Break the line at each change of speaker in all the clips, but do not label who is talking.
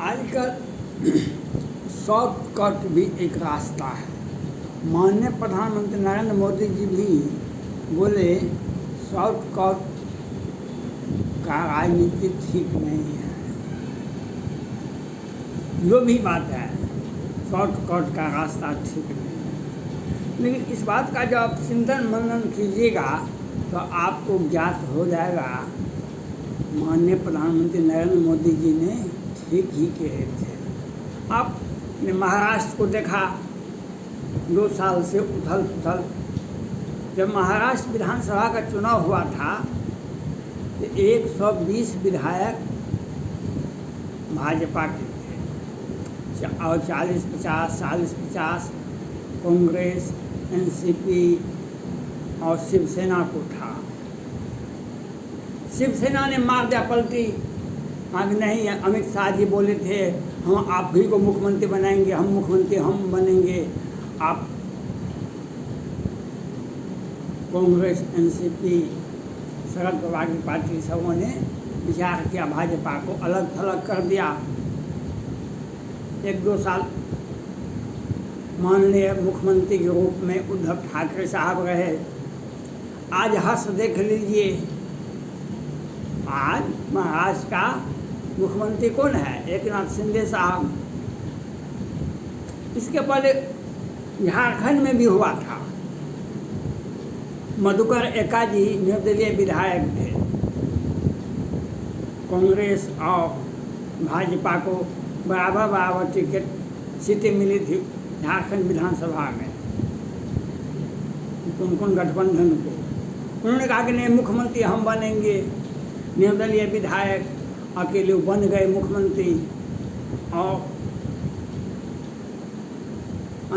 आजकल शॉर्टकट भी एक रास्ता है। माननीय प्रधानमंत्री नरेंद्र मोदी जी भी बोले शॉर्टकट का राजनीति ठीक नहीं है। जो भी बात है शॉर्टकट का रास्ता ठीक नहीं है, लेकिन इस बात का जब आप चिंतन मनन कीजिएगा तो आपको ज्ञात हो जाएगा माननीय प्रधानमंत्री नरेंद्र मोदी जी ने ठीक ही कहे थे। आपने महाराष्ट्र को देखा, 2 साल से उथल पुथल। जब महाराष्ट्र विधानसभा का चुनाव हुआ था तो 120 विधायक भाजपा के थे और 40-50 कांग्रेस, एनसीपी और शिवसेना को था। शिवसेना ने मार दिया पलटी। आगे नहीं, अमित शाह जी बोले थे हम आप ही को मुख्यमंत्री बनाएंगे, हम मुख्यमंत्री हम बनेंगे। आप कांग्रेस, एनसीपी, शरद पवार की पार्टी सबों ने विचार किया, भाजपा को अलग थलग कर दिया। 1-2 साल माननीय मुख्यमंत्री के रूप में उद्धव ठाकरे साहब रहे। आज हर्ष देख लीजिए, आज महाराष्ट्र का मुख्यमंत्री कौन है? एकनाथ शिंदे साहब। इसके पहले झारखंड में भी हुआ था। मधुकर एकाजी निर्दलीय विधायक थे। कांग्रेस और भाजपा को बराबर टिकट सीटें मिली थी झारखंड विधानसभा में। कौन गठबंधन को उन्होंने कहा कि नहीं मुख्यमंत्री हम बनेंगे। निर्दलीय विधायक अकेले बन गए मुख्यमंत्री और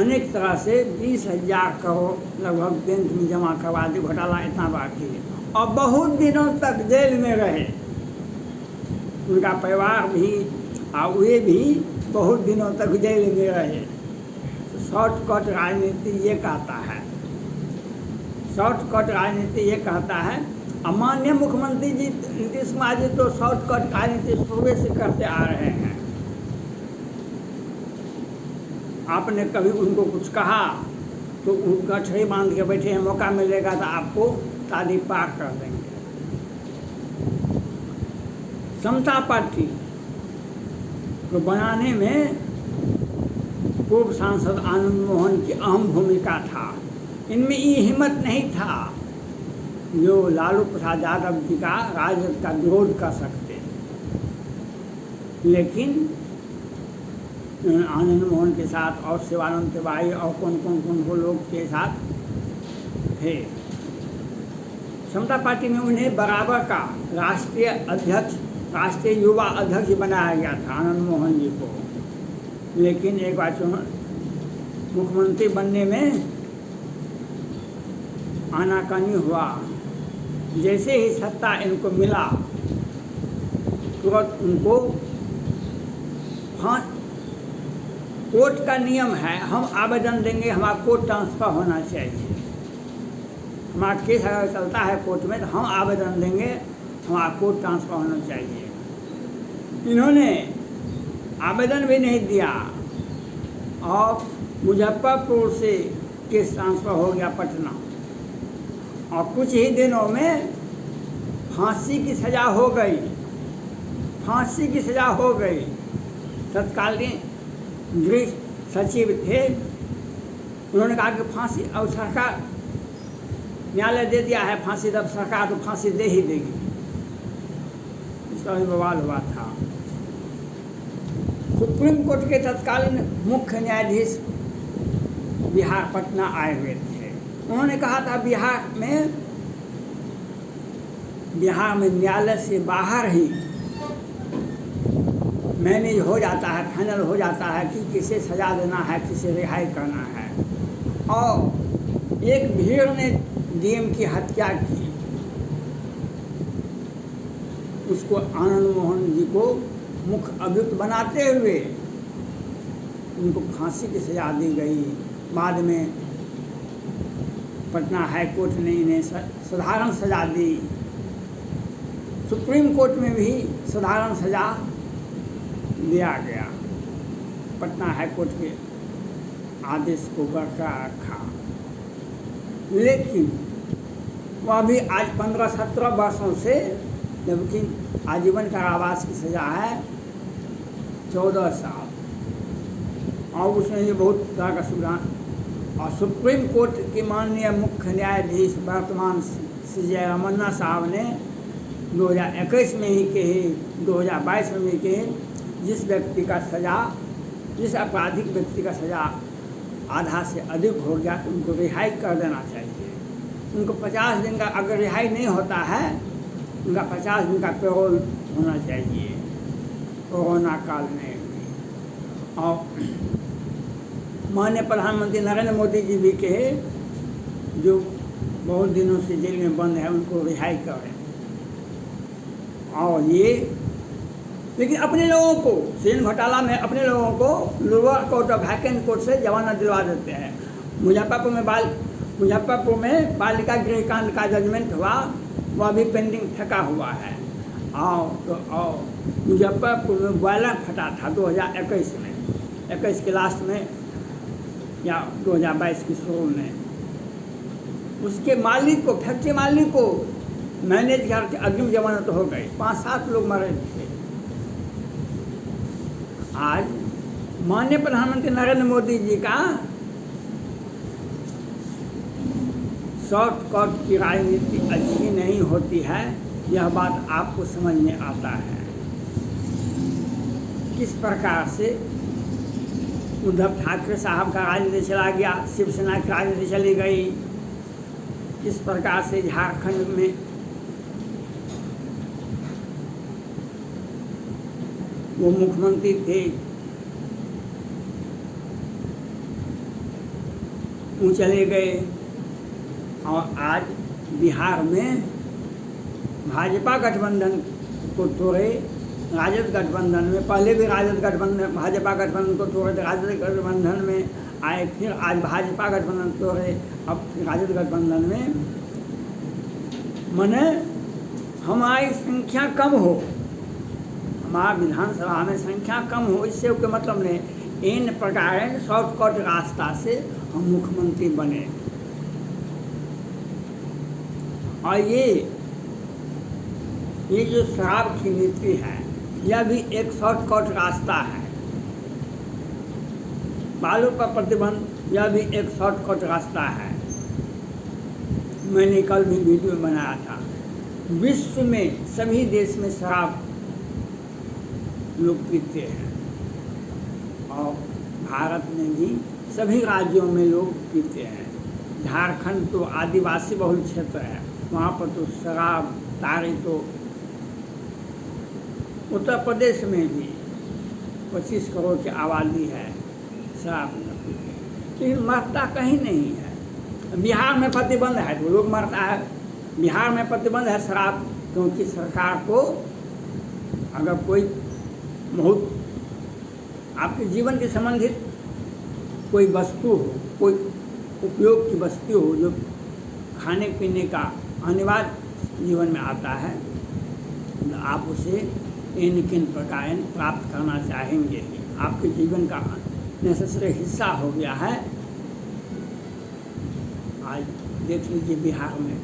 अनेक तरह से 20,000 करोड़ लगभग बैंक में जमा करवा दी। घोटाला इतना बाकी है और बहुत दिनों तक जेल में रहे। उनका परिवार भी और वे भी बहुत दिनों तक जेल में रहे। शॉर्टकट राजनीति ये कहता है, शॉर्टकट राजनीति ये कहता है। माननीय मुख्यमंत्री जी नीतीश कुमार जी तो शॉर्टकट राजनीति शुरू से करते आ रहे हैं। आपने कभी उनको कुछ कहा तो गठरी बांध के बैठे हैं, मौका मिलेगा तो आपको ताली पार कर देंगे। समता पार्टी को बनाने में पूर्व सांसद आनंद मोहन की अहम भूमिका था। इनमें ये हिम्मत नहीं था जो लालू प्रसाद यादव जी का राजद का विरोध कर सकते, लेकिन आनंद मोहन के साथ और शिवानंद तिवारी और कौन वो लोग के साथ थे। समता पार्टी में उन्हें बराबर का राष्ट्रीय अध्यक्ष, राष्ट्रीय युवा अध्यक्ष बनाया गया था आनंद मोहन जी को। लेकिन एक बार मुख्यमंत्री बनने में आनाकानी हुआ। जैसे ही सत्ता इनको मिला तुरंत उनको कोर्ट का नियम है, हम आवेदन देंगे, हमारा कोर्ट ट्रांसफ़र होना चाहिए। हमारा केस अगर चलता है कोर्ट में तो हम आवेदन देंगे, हमारा कोर्ट ट्रांसफ़र होना चाहिए। इन्होंने आवेदन भी नहीं दिया और मुजफ्फरपुर से केस ट्रांसफ़र हो गया पटना और कुछ ही दिनों में फांसी की सज़ा हो गई। फांसी की सज़ा हो गई। तत्कालीन गृह सचिव थे, उन्होंने कहा कि फांसी अब सरकार न्यायालय दे दिया है फांसी, तब सरकार तो फांसी दे ही देगी। इसका भी बवाल हुआ था। सुप्रीम कोर्ट के तत्कालीन मुख्य न्यायाधीश बिहार पटना आए हुए थे। उन्होंने कहा था बिहार में न्यायालय से बाहर ही मैनेज हो जाता है, फाइनल हो जाता है कि किसे सज़ा देना है, किसे रिहाई करना है। और एक भीड़ ने डीएम की हत्या की, उसको आनंद मोहन जी को मुख्य अभियुक्त बनाते हुए उनको फांसी की सज़ा दी गई। बाद में पटना हाई कोर्ट ने इन्हें साधारण सज़ा दी। सुप्रीम कोर्ट में भी साधारण सज़ा दिया गया, पटना हाईकोर्ट के आदेश को बरकरार रखा। लेकिन वह भी आज 15-17 वर्षों से, जबकि आजीवन कारावास की सज़ा है 14 साल, और उसमें ये बहुत तरह का सुधार। और सुप्रीम कोर्ट के माननीय मुख्य न्यायाधीश वर्तमान CJ रमन्ना साहब ने 2021 में ही कहे, 2022 में ही कहे, जिस व्यक्ति का सज़ा, जिस आपराधिक व्यक्ति का सज़ा आधा से अधिक हो गया तो उनको रिहाई कर देना चाहिए। उनको 50 दिन का, अगर रिहाई नहीं होता है, उनका 50 दिन का पैरोल होना चाहिए। कोरोना काल में भी। और माननीय प्रधानमंत्री नरेंद्र मोदी जी भी कहे, जो बहुत दिनों से जेल में बंद है उनको रिहाई करें। और ये, लेकिन अपने लोगों को, सेन घोटाला में अपने लोगों को लोअर कोर्ट और हाईकोर्ट कोर्ट से जमानत दिलवा देते हैं। मुजफ्फरपुर में बालिका गृहकांड का जजमेंट हुआ, वह भी पेंडिंग ठका हुआ है। और मुजफ्फरपुर में बॉयलर फटा था 2021 में, 21 के लास्ट में या 2022 की शुरू में। उसके मालिक को, फैक्ट्री मालिक को मैनेज करके अग्रिम जमानत हो गई, 5-7 लोग मरे थे। आज माननीय प्रधानमंत्री नरेंद्र मोदी जी का शॉर्टकट की राजनीति अच्छी नहीं होती है, यह बात आपको समझ में आता है। किस प्रकार से उद्धव ठाकरे साहब का राजनीति चला गया, शिवसेना की राजनीति चली गई, किस प्रकार से झारखंड में वो मुख्यमंत्री थे, वो चले गए। और आज बिहार में भाजपा गठबंधन को तोड़े, राजद गठबंधन में, पहले भी राजद गठबंधन, भाजपा गठबंधन को तोड़े थे, राजद गठबंधन में आए, फिर आज भाजपा गठबंधन तोड़े, अब राजद गठबंधन में। मने हमारी संख्या कम हो, हमारा विधानसभा में संख्या कम हो, इससे कोई मतलब नहीं। इन प्रकार शॉर्टकट रास्ता से हम मुख्यमंत्री बने। और ये जो शराब की नीति है, यह भी एक शॉर्टकट रास्ता है। बालू पर प्रतिबंध, यह भी एक शॉर्टकट रास्ता है। मैंने कल भी वीडियो बनाया था। विश्व में सभी देश में शराब लोग पीते हैं, और भारत में भी सभी राज्यों में लोग पीते हैं। झारखंड तो आदिवासी बहुल क्षेत्र है, वहाँ पर तो शराब तारी तो, उत्तर प्रदेश में भी 25 करोड़ की आबादी है, शराब न पीते, लेकिन मरता कहीं नहीं है। बिहार में प्रतिबंध है तो लोग मरता है, बिहार में प्रतिबंध है शराब, क्योंकि सरकार को अगर कोई बहुत आपके जीवन के संबंधित कोई वस्तु हो, कोई उपयोग की वस्तु हो जो खाने पीने का अनिवार्य जीवन में आता है, तो आप उसे इन किन प्रकार प्राप्त करना चाहेंगे। आपके जीवन का नेसेसरी हिस्सा हो गया है। आज देख लीजिए बिहार में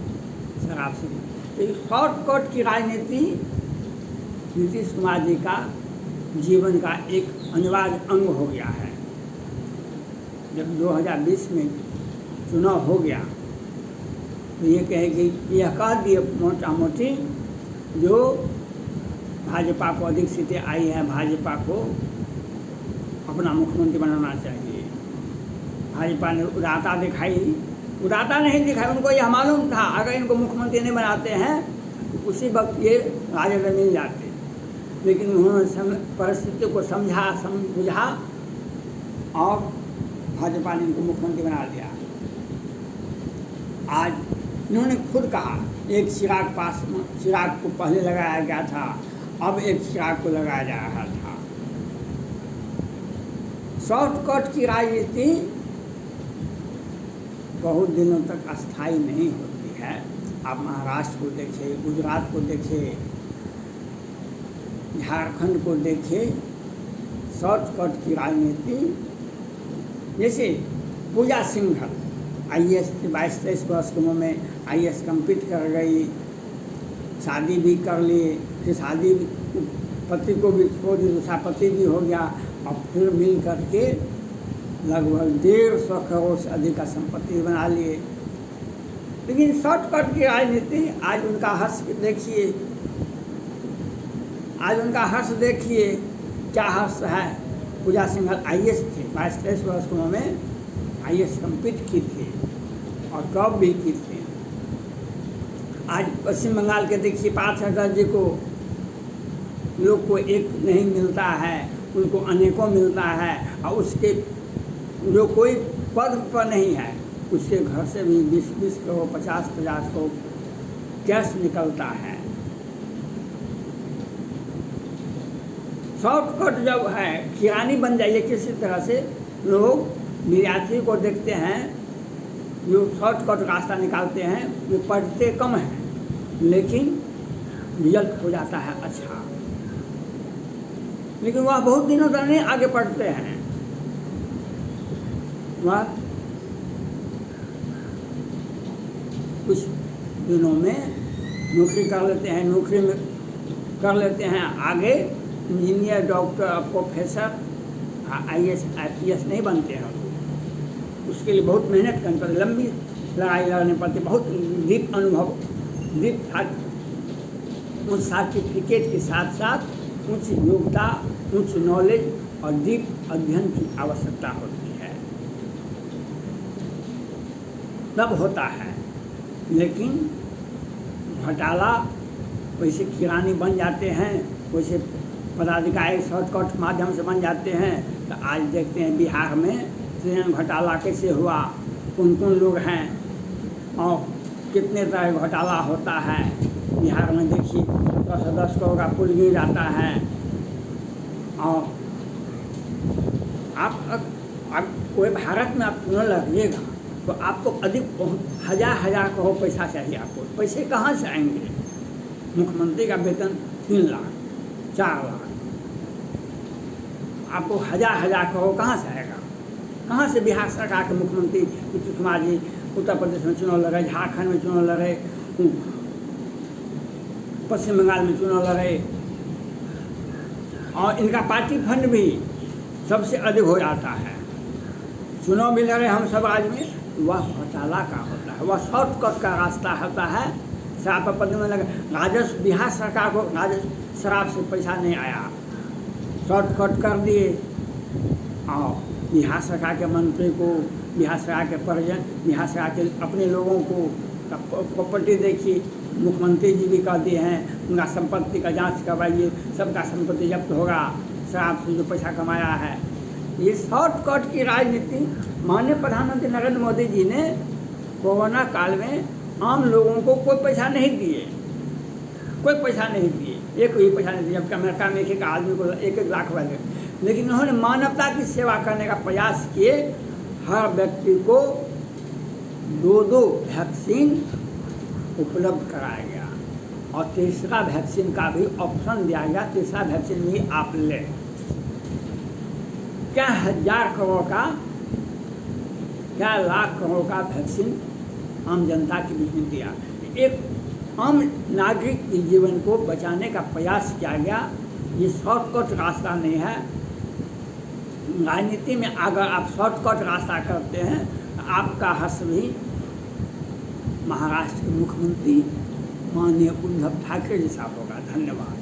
शराब से, शॉर्टकट की राजनीति नीतीश कुमार जी का जीवन का एक अनिवार्य अंग हो गया है। जब 2020 में चुनाव हो गया तो ये कहेगी, यह कह दिए मोटा मोटी, जो भाजपा को अधिक सीटें आई हैं, भाजपा को अपना मुख्यमंत्री बनाना चाहिए। भाजपा ने उदारता दिखाई, उदारता नहीं दिखाई, उनको यह मालूम था अगर इनको मुख्यमंत्री नहीं बनाते हैं तो उसी वक्त ये राजद में मिल जाते, लेकिन उन्होंने परिस्थिति को समझा और भाजपा ने इनको मुख्यमंत्री बना दिया। आज इन्होंने खुद कहा, एक चिराग को पहले लगाया गया था, अब एक चिराग को लगाया जा रहा था। शॉर्टकट की राजनीति बहुत दिनों तक अस्थायी नहीं होती है। आप महाराष्ट्र को देखिए, गुजरात को देखिए, झारखंड को देखिए, शॉर्टकट की राजनीति, जैसे पूजा सिंघल IAS 22-23 वर्ष की उम्र में IAS कंप्लीट कर गई, शादी भी कर ली, फिर शादी पति को भी छोड़ दी, दूसरा पति भी हो गया, और फिर मिल करके लगभग 150 करोड़ से अधिक का संपत्ति बना लिए। लेकिन शॉर्टकट की राजनीति, आज उनका हर्ष देखिए, आज उनका हर्ष देखिए, क्या हर्ष है। पूजा सिंघल IAS थे, 22-23 वर्ष की उम्र में IAS कंप्लीट की थी और टॉप भी की थी। आज पश्चिम बंगाल के देखिए पार्थ चटर्जी को लोग को एक नहीं मिलता है, उनको अनेकों मिलता है, और उसके जो कोई पद पर नहीं है उसके घर से भी 20-20 करोड़ 50-50 करोड़ कैश निकलता है। शॉर्टकट जब है, किरानी बन जाइए किसी तरह से, लोग विद्यार्थी को देखते हैं जो शॉर्टकट रास्ता निकालते हैं, वे पढ़ते कम हैं लेकिन रिजल्ट हो जाता है अच्छा, लेकिन वह बहुत दिनों तक नहीं आगे पढ़ते हैं। वह कुछ दिनों में नौकरी कर लेते हैं, नौकरी में कर लेते हैं आगे engineer, doctor, professor, IAS IPS नहीं बनते हैं। उसके लिए बहुत मेहनत करनी पड़ती, लंबी लड़ाई लड़नी पड़ती, बहुत डीप अनुभव, डीप उस सर्टिफिकेट के साथ साथ उच्च योग्यता, उच्च नॉलेज और डीप अध्ययन की आवश्यकता होती है, तब होता है। लेकिन घोटाला वैसे किरानी बन जाते हैं, वैसे पदाधिकारी शॉर्टकट माध्यम से बन जाते हैं। तो आज देखते हैं बिहार में ट्रेन घोटाला कैसे हुआ, कौन कौन लोग हैं और कितने तरह घोटाला होता है। बिहार में देखिए 10 करोड़ का पुल गिर जाता है, और आप कोई भारत में आप चुनाव लड़िएगा तो आपको अधिक हजार करोड़ पैसा चाहिए। आपको पैसे कहाँ से आएंगे? मुख्यमंत्री का वेतन 3 लाख 4 लाख, आपको हजार करोड़ कहाँ से आएगा? कहाँ से बिहार सरकार के मुख्यमंत्री नीतीश कुमार जी उत्तर प्रदेश में चुनाव लड़े, झारखंड में चुनाव लड़े, पश्चिम बंगाल में चुनाव लड़े, और इनका पार्टी फंड भी सबसे अधिक हो जाता है। चुनाव भी लड़े हम सब आज में, वह घोटाला का होता है, वह शॉर्टकट का रास्ता होता है। शराब पद में लगे राजस्व, बिहार सरकार को राजस्व शराब से पैसा नहीं आया, शॉर्टकट कर दिए, और बिहार सरकार के मंत्री को, बिहार सरकार के परिजन, बिहार सरकार के अपने लोगों को प्रॉपर्टी देखिए, मुख्यमंत्री जी भी कह दिए हैं उनका संपत्ति का जांच करवाइए, सबका संपत्ति जब्त होगा शराब से जो पैसा कमाया है। ये शॉर्टकट की राजनीति माननीय प्रधानमंत्री नरेंद्र मोदी जी ने कोरोना काल में आम लोगों को कोई पैसा नहीं दिए, कोई पैसा नहीं दिए, एक भी पैसा नहीं दिया। जबकि अमेरिका में एक आदमी को 1-1 लाख वाले, लेकिन उन्होंने मानवता की सेवा करने का प्रयास किए। हर व्यक्ति को 2-2 वैक्सीन उपलब्ध कराया गया, और तीसरा वैक्सीन का भी ऑप्शन दिया गया, तीसरा वैक्सीन भी आप लें। क्या 1000 करोड़ का, क्या लाख करोड़ का वैक्सीन आम जनता के बीच में दिया। एक आम नागरिक के जीवन को बचाने का प्रयास किया गया। ये शॉर्टकट रास्ता नहीं है। राजनीति में अगर आप शॉर्टकट रास्ता करते हैं तो आपका हश्र भी महाराष्ट्र के मुख्यमंत्री माननीय उद्धव ठाकरे जैसा होगा। धन्यवाद।